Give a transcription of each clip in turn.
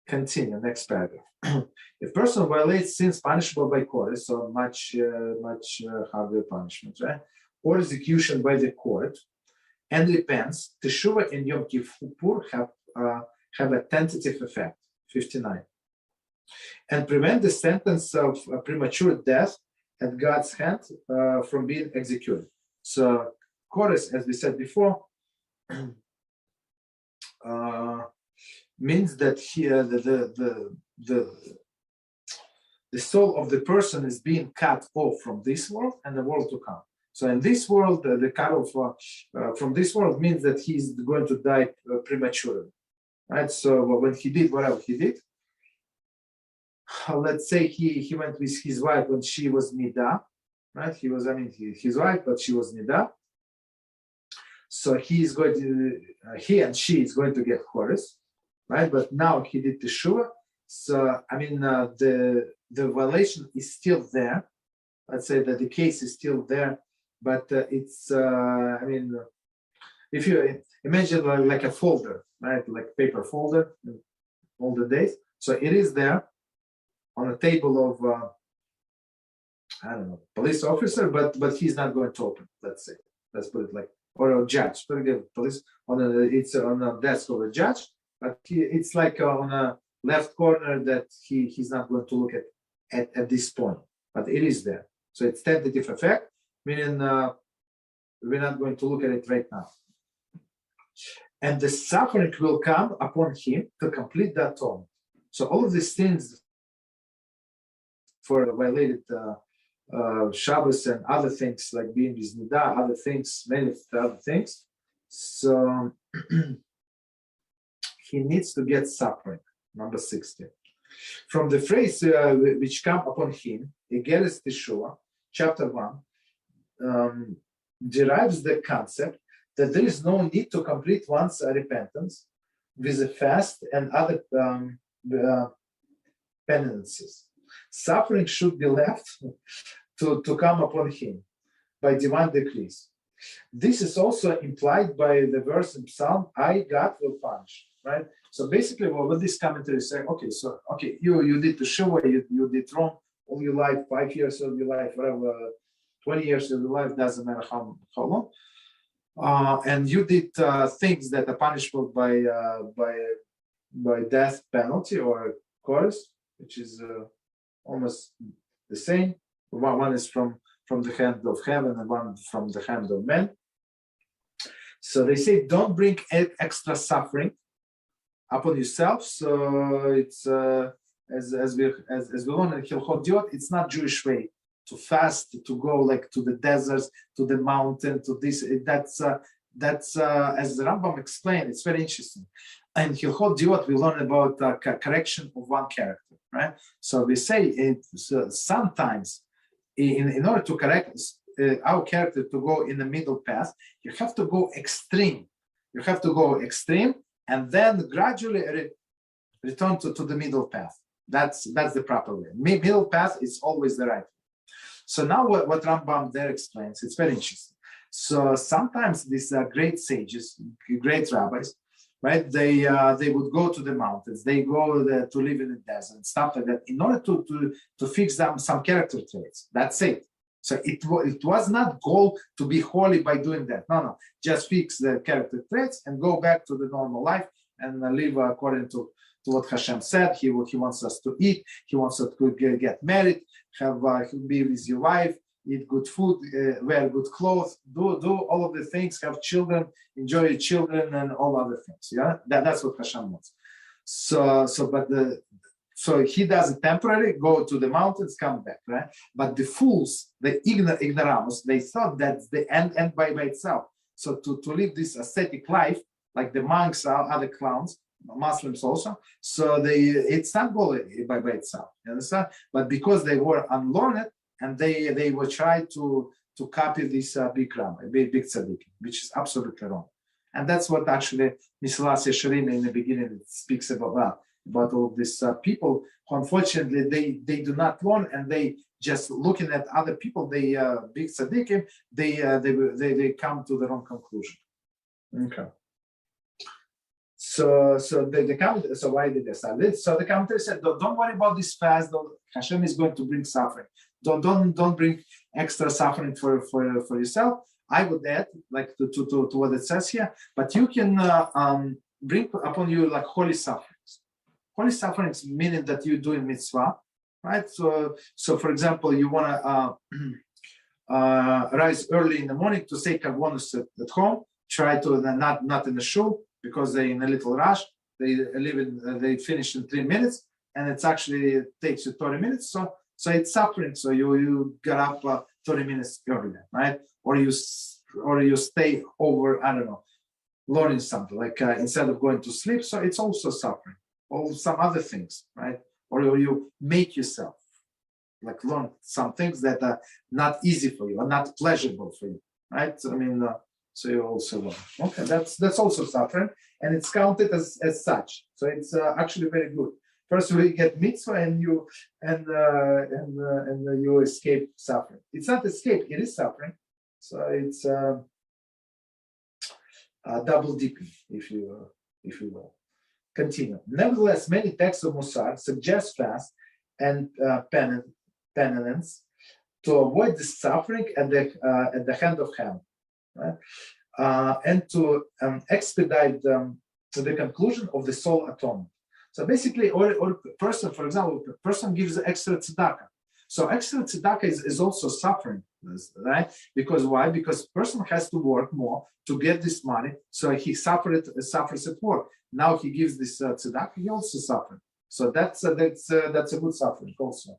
Continue, next paragraph. If person violates sins punishable by court, so much harder punishment, right? Or execution by the court, and repents, Teshuvah and Yom Kippur have a tentative effect, 59, and prevent the sentence of premature death at God's hand from being executed. So, chorus, as we said before, means that here the soul of the person is being cut off from this world and the world to come. So in this world, the cut off from this world means that he's going to die prematurely, right? So when he did whatever he did, let's say he went with his wife when she was nida, right? His wife, but she was nida. So he and she is going to get chorus, right? But now he did teshuvah. So the violation is still there. Let's say that the case is still there, but it's if you imagine like a folder, right? Like paper folder, all the days. So it is there on a table of police officer, but he's not going to open. Let's put it like, or a judge. Police it's on a desk of a judge, but it's like on a left corner that he's not going to look at this point, but it is there. So it's tentative effect, meaning we're not going to look at it right now. And the suffering will come upon him to complete the atonement. So all of these things for violated Shabbos and other things like being with Nida, other things, many other things. So he needs to get suffering. Number 60. From the phrase which come upon him, Igeres Teshuvah, chapter 1, derives the concept that there is no need to complete one's repentance with a fast and other penances. Suffering should be left to come upon him by divine decrees. This is also implied by the verse in Psalm, I, God, will punish, right? So basically what this commentary is saying, you did teshuvah, you did wrong all your life, 5 years of your life, whatever, 20 years of your life, doesn't matter how long. And you did things that are punishable by death penalty or chorus, which is almost the same. One is from the hand of heaven and one from the hand of man. So they say, don't bring extra suffering upon yourself. So it's as we learn in Hilchot, it's not Jewish way to fast, to go like to the deserts, to the mountain, to this. That's as the Rambam explained. It's very interesting. In Hilchot we learn about correction of one character, right? So we say sometimes in order to correct our character to go in the middle path, you have to go extreme. You have to go extreme and then gradually return to the middle path. That's the proper way. Middle path is always the right way. So now what Rambam there explains, it's very interesting. So sometimes these great sages, great rabbis, right? They would go to the mountains. They go to live in the desert, stuff like that, in order to fix them some character traits. That's it. So it was not goal to be holy by doing that. No, just fix the character traits and go back to the normal life and live according to what HaShem said. He wants us to eat. He wants us to get married, be with your wife, eat good food, wear good clothes, do all of the things, have children, enjoy your children, and all other things. Yeah, that's what HaShem wants. So he does it temporarily, go to the mountains, come back, right? But the fools, the ignoramus, they thought that's the end by itself. So to live this ascetic life, like the monks or other clowns, Muslims also, so it's not goal by itself, you understand? But because they were unlearned and they were trying to copy this big rabbi, big tzaddik, which is absolutely wrong. And that's what actually Mizrachi Shirim in the beginning speaks about all of these people who unfortunately they do not learn and they just looking at other people, they big tzaddikim, they come to the wrong conclusion. Okay. the commentator, so why did they start this? So the commentator said, don't worry about this fast. Hashem is going to bring suffering. Don't bring extra suffering for yourself. I would add, like to what it says here, but you can bring upon you like holy sufferings. Holy sufferings meaning that you're doing mitzvah, right? So for example, you want to rise early in the morning to say kavonus at home. Try to not in the shul because they're in a little rush. They finish in 3 minutes, and it takes you 30 minutes. So it's suffering. So you get up 30 minutes earlier, right? Or you stay over, I don't know, learning something like instead of going to sleep. So it's also suffering. Or some other things, right? Or you make yourself like learn some things that are not easy for you or not pleasurable for you, right? So, I mean, so you also learn. Okay, that's also suffering, and it's counted as such. So it's actually very good. First, you get mitzvah, and you escape suffering. It's not escape; it is suffering. So it's double dipping, if you will. Continue. Nevertheless, many texts of Musar suggest fast and penance to avoid the suffering at the hand of Ham, right? And to expedite the conclusion of the soul atonement. So basically, or person, for example, a person gives extra tzedakah. So extra tzedakah is also suffering, right? Because why? Because person has to work more to get this money. So he suffers at work. Now he gives this tzedakah, he also suffers. So that's a good suffering also.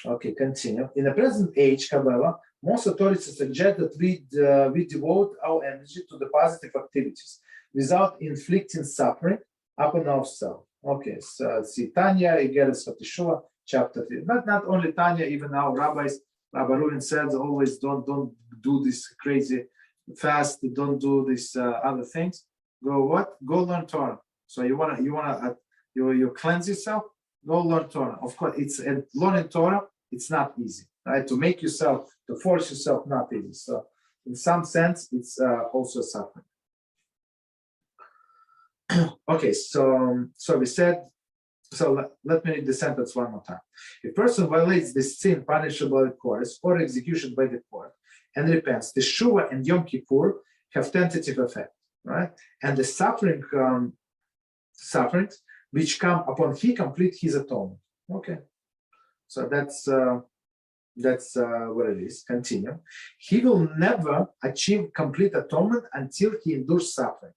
Okay, continue. In the present age, however, most authorities suggest that we devote our energy to the positive activities without inflicting suffering upon ourselves. Okay, so see Tanya, Laws of Teshuvah, chapter 3. Not only Tanya, even our rabbis, Rabbi Reuven says always don't do this crazy fast, don't do these other things. Go learn Torah. So you cleanse yourself, go learn Torah. Of course, learning Torah, it's not easy, right? To force yourself, not easy. So in some sense, it's also suffering. Okay, so we said, so let me read the sentence one more time. A person violates the sin punishable by the court or execution by the court and repents. Teshuvah and Yom Kippur have tentative effect, right? And the sufferings which come upon he complete his atonement. Okay, so that's what it is. Continue. He will never achieve complete atonement until he endures suffering.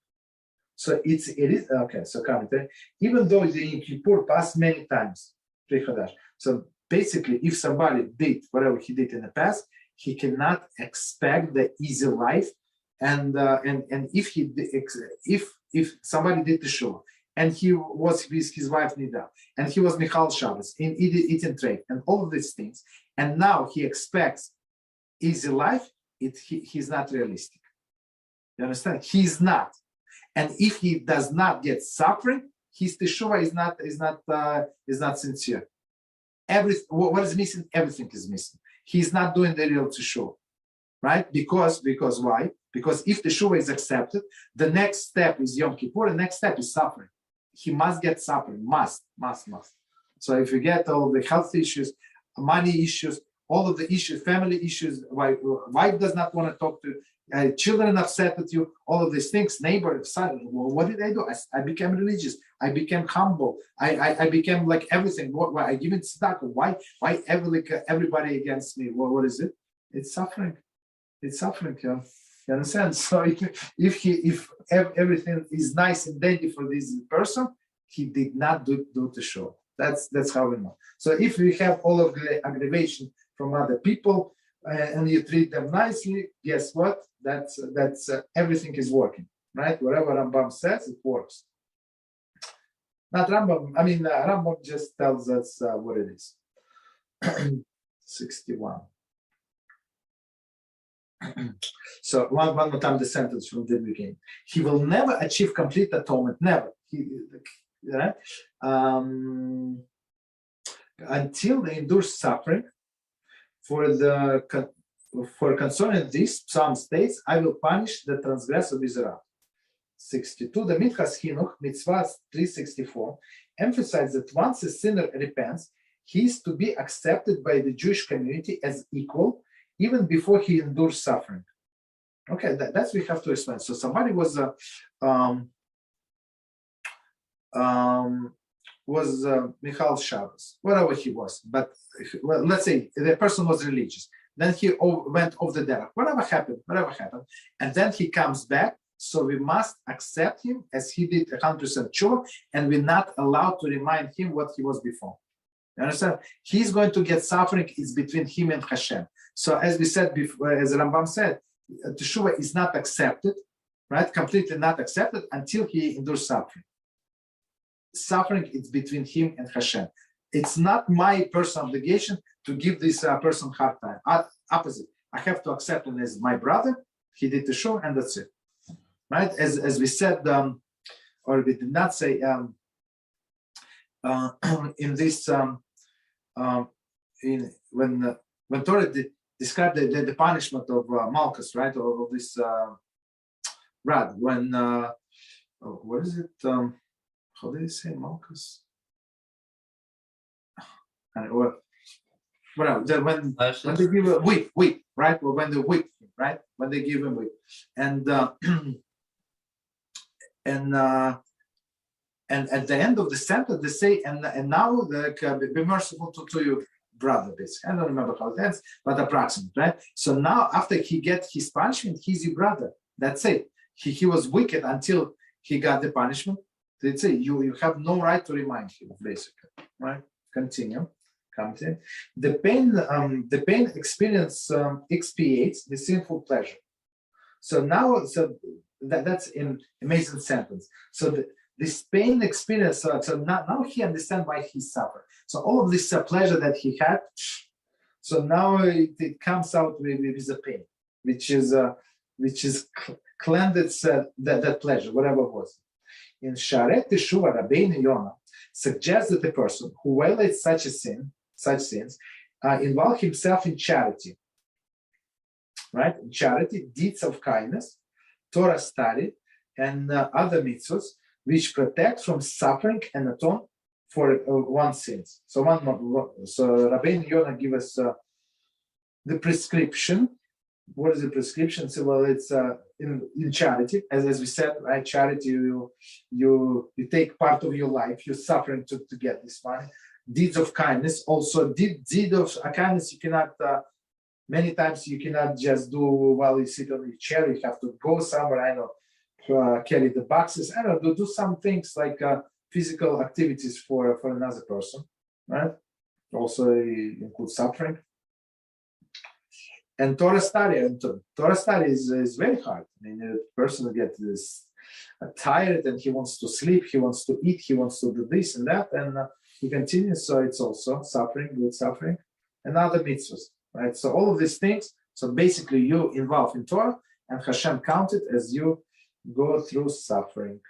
So it is okay. So commentary, even though the Yom Kippur passed many times, so basically, if somebody did whatever he did in the past, he cannot expect the easy life. And if somebody did the show and he was with his wife Nida and he was Michal Shabbos in eating trade and all of these things, and now he expects easy life, he's not realistic. You understand? He's not. And if he does not get suffering, his teshuvah is not sincere. What is missing? Everything is missing. He's not doing the real teshuvah, right? Because why? Because if teshuvah is accepted, the next step is Yom Kippur. The next step is suffering. He must get suffering. Must. So if you get all the health issues, money issues, all of the issues, family issues, wife does not want to talk to. Children upset with you, all of these things, neighbor, son, what did I do? I became religious. I became humble. I became like everything. Why I give it tzedakah? Why everybody against me? What is it? It's suffering. It's suffering. Yeah. You understand? So if everything is nice and dandy for this person, he did not do the show. That's how we know. So if we have all of the aggravation from other people, and you treat them nicely, guess what? That's everything is working, right? Whatever Rambam says, it works. Not Rambam. I mean, Rambam just tells us what it is. 61. So one more time, the sentence from the beginning. He will never achieve complete atonement. Never. Right? Until they endure suffering. For concerning this, Psalm states, I will punish the transgressor Beezrat. 62, the Minchas Chinuch, Mitzvot 364, emphasizes that once a sinner repents, he is to be accepted by the Jewish community as equal, even before he endures suffering. Okay, that's we have to explain. So somebody was Michal Shabbos, whatever he was, but well, let's say the person was religious. Then he went off the derech. Whatever happened, and then he comes back. So we must accept him as he did 100% sure, and we're not allowed to remind him what he was before. You understand? He's going to get suffering. It's between him and HaShem. So as we said before, as Rambam said, Teshuvah is not accepted, right? Completely not accepted until he endures suffering. Suffering is between him and HaShem. It's not my personal obligation to give this person hard time. Opposite. I have to accept him as my brother. He did Teshuvah, and that's it. Right? As we said, or we did not say in this when Torah described the punishment of Malchus, right, or this Rad, when what is it? How did he say Malchus? Or whatever. When they give a whip, right? Or when they whip him, right? When they give him whip, and at the end of the sentence they say, and now be merciful to your brother. Basically, I don't remember how it ends, but approximately, right? So now after he gets his punishment, he's your brother. That's it. He was wicked until he got the punishment. They say you have no right to remind him, basically, right? Continue. The pain experience expiates the sinful pleasure. So now, that's an amazing sentence. So this pain experience, so now he understands why he suffered. So all of this pleasure that he had, so now it comes out with a pain, which is cleansed that pleasure, whatever it was. In Sharet Teshuvah, Rabbi Yonah suggests that the person who violates such sins, involve himself in charity, right? In charity, deeds of kindness, Torah study, and other mitzvot, which protect from suffering and atone for one's sins. So Rabbi Yonah gives us the prescription. What is the prescription? So well, it's in charity, as we said, right? Charity, you take part of your life, you're suffering to get this money. Deeds of kindness, also deed of kindness. You cannot. Many times you cannot just do while you sit on your chair. You have to go somewhere. I know, carry the boxes. I don't know, do some things like physical activities for another person, right? Also includes suffering. And Torah study. Is very hard. I mean, the person gets this tired and he wants to sleep, he wants to eat, he wants to do this and that, and he continues. So it's also suffering, good suffering, and other mitzvahs, right? So all of these things. So basically, you involve in Torah, and HaShem counted as you go through sufferings.